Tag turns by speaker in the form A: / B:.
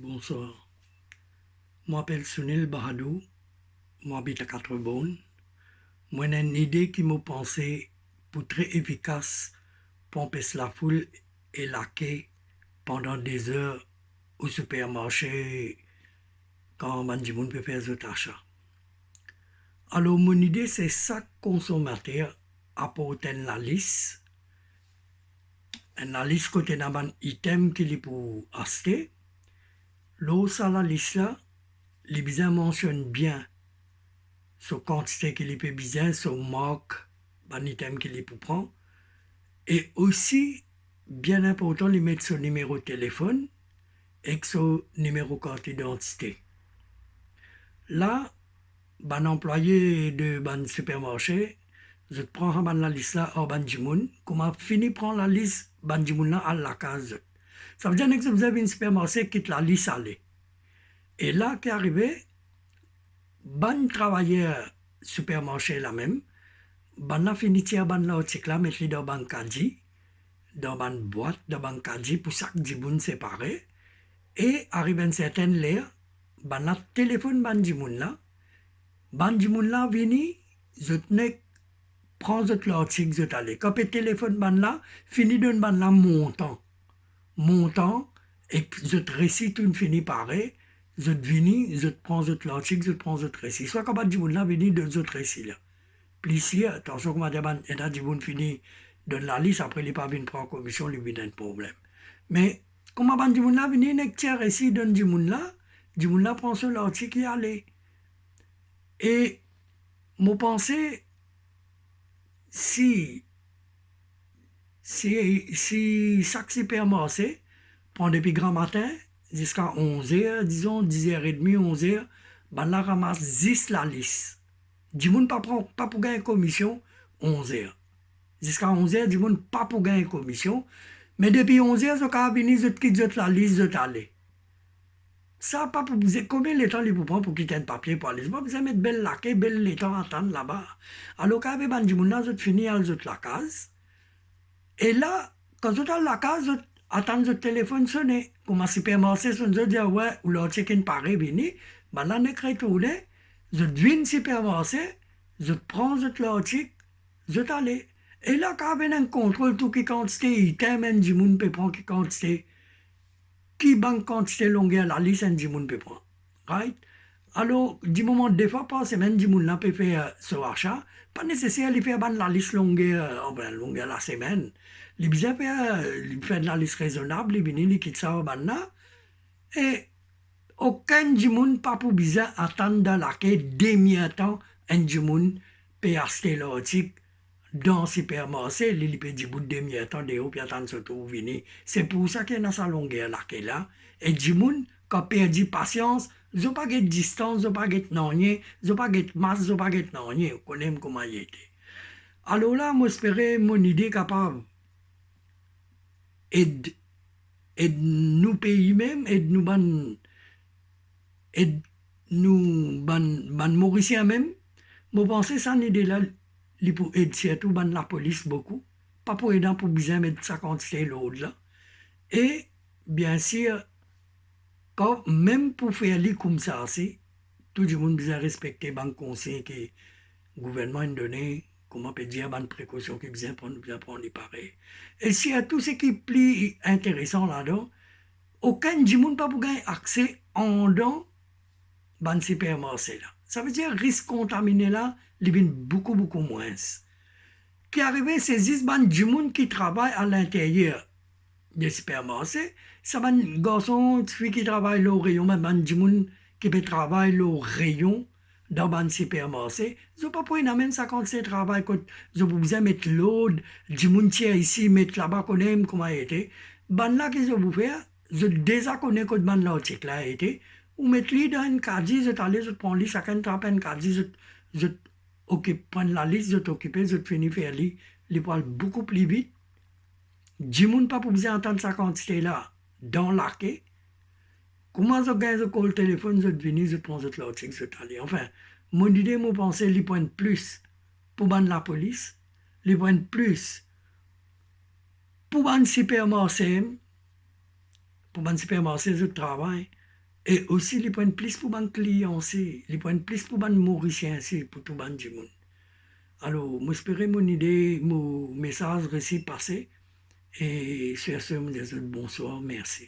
A: Bonsoir. Je m'appelle Sunil Bahadou. Moi habite à Quatre-Bonnes. Moi j'ai une idée qui m'a pensé pour très efficace pomper la foule et laquer pendant des heures au supermarché quand Bandimoun peut faire des achats. Alors mon idée c'est chaque consommateur apporter la liste côté d'un item qu'il est pour acheter. L'eau ça la liste là, les bizarres mentionnent bien sa quantité qu'il peut besoin, sa marque, ban item qu'il peut prendre. Et aussi, bien important, de mettre son numéro de téléphone et son numéro de carte d'identité. Là, ban employé de ban supermarché, je prends la liste là au ban Jimoun, comment fini prendre la liste ban Jimoun là à la case. Ça veut dire que vous avez une supermarché qui quitte la liste allée. Et là, qui est arrivé, ban travailleur supermarché là même, ban la finitière ban la otik là, mettre dans ban kadji, dans ban boîte, dans ban kadji pour chaque djiboun séparé. Et arrive une certaine l'air, ban la téléphone ban djimoun là vini, je tenais prends l'article, je t'allais. Quand le téléphone ban là, fini d'un ban là montant, et je te récite une fini pareil, je te vini, je te prends l'article, je te prends récit. Soit quand ban djimoun là vini de autres récits là. Plissier, attention que madame est dit bon fini donne la liste, après il n'est pas venu prendre commission, lui vient un problème. Mais comment ban dimoun là venu nek tiers ici donne dimoun là prend son l'article et aller. Et mon pensée si chaque supermarché prend depuis grand matin jusqu'à 11h, disons 10h30, 11h, ben là ramasse 10 la liste. Du monde pas pour gagner commission 11h. Jusqu'à 11h, du monde pas pour gagner commission. Mais depuis 11h, je peux venir, je quitte la liste, je t'allais. Ça, pas pour vous. Combien de temps il vous prend pour quitter un papier pour aller? Vous avez mettre belle laquée, belle le temps à attendre là-bas. Alors, quand vous avez du monde, je finis à la case. Et là, quand vous êtes à la case, vous attendez le téléphone sonner. Comme un supermarché, vous dit, ouais, ou le check-in paraît, venir. Ben là, on écrit tout, je viens supermarché, je prends l'article, je t'allais. Et là, quand il y a un contrôle, tout qui quantité, il termine du monde peut prendre qui quantité. Qui banque quantité longueur, la liste, du monde peut prendre. Right? Alors, du moment des fois, par semaine, du monde peut faire ce achat. Pas nécessaire de faire la liste longueur, longueur la semaine. Il bien faire de la liste raisonnable, il vient, il quitte ça, là. Et aucun du monde pas pour besoin attendre dans laquelle demi-temps un du monde peut acheter l'article dans le supermarché, il peut dire bout de demi-temps de haut puis attendre ce tour venir. C'est pour ça qu'il y a sa longueur là. Et du monde quand perdu patience, ils n'ont pas de distance, ils n'ont pas de non-rien, ils n'ont pas de masse, ils n'ont pas de non-rien. On connaît comment il était. Alors là, moi j'espérais mon idée capable et nous pays même, et nous et nous ban Mauriciens même, moi pensais ça une idée là, pour aider surtout ban la police beaucoup, pas pour aider pour bien mettre sa quantité l'autre là. Et bien sûr, quand, même pour faire les comme ça, c'est tout le monde bien respecter ban conseil que le gouvernement a donné, comment peut dire ban précaution qui bien prendre les pareils. Et s'il y a tout ce qui est plus intéressant là-dedans, aucun du monde pas pour gagner accès en don ban supermarché là. Ça veut dire risque contaminé là, il vient beaucoup moins. Qui arrive, c'est 10 ban du monde qui travaille à l'intérieur des supermarchés. Ça ban garçon, fille qui travaille au rayon, mais ban du monde qui peut travailler au rayon dans ban supermarché. Je pas pour même ça quand c'est travail, quand je vous besoin mettre l'autre, du monde tiers ici, mettre là-bas, qu'on aime comment il était. Ban là, qu'est-ce que vous faire? Je déjà connais que ban l'article là été. Ou mettre lui dans une casier, je t'allais, je prends lui, chacun tape une casier, je occupe, prendre la liste, je t'occupe, je finis faire lui, il parle beaucoup plus vite. Du monde pas pour besoin entendre sa quantité là, dans l'arquet. Comment je gagne le téléphone, je finis, je prends l'article, je t'allais. Enfin, mon idée, mon pensée, il point plus pour ban la police, il point plus pour ban supermarché, je travaille. Et aussi, les prennent plus pour les clients, les prennent plus pour les Mauriciens, pour tout le monde. Alors, j'espère mon idée, mon message réussi passé. Et sur ce, je vous dis bonsoir, merci.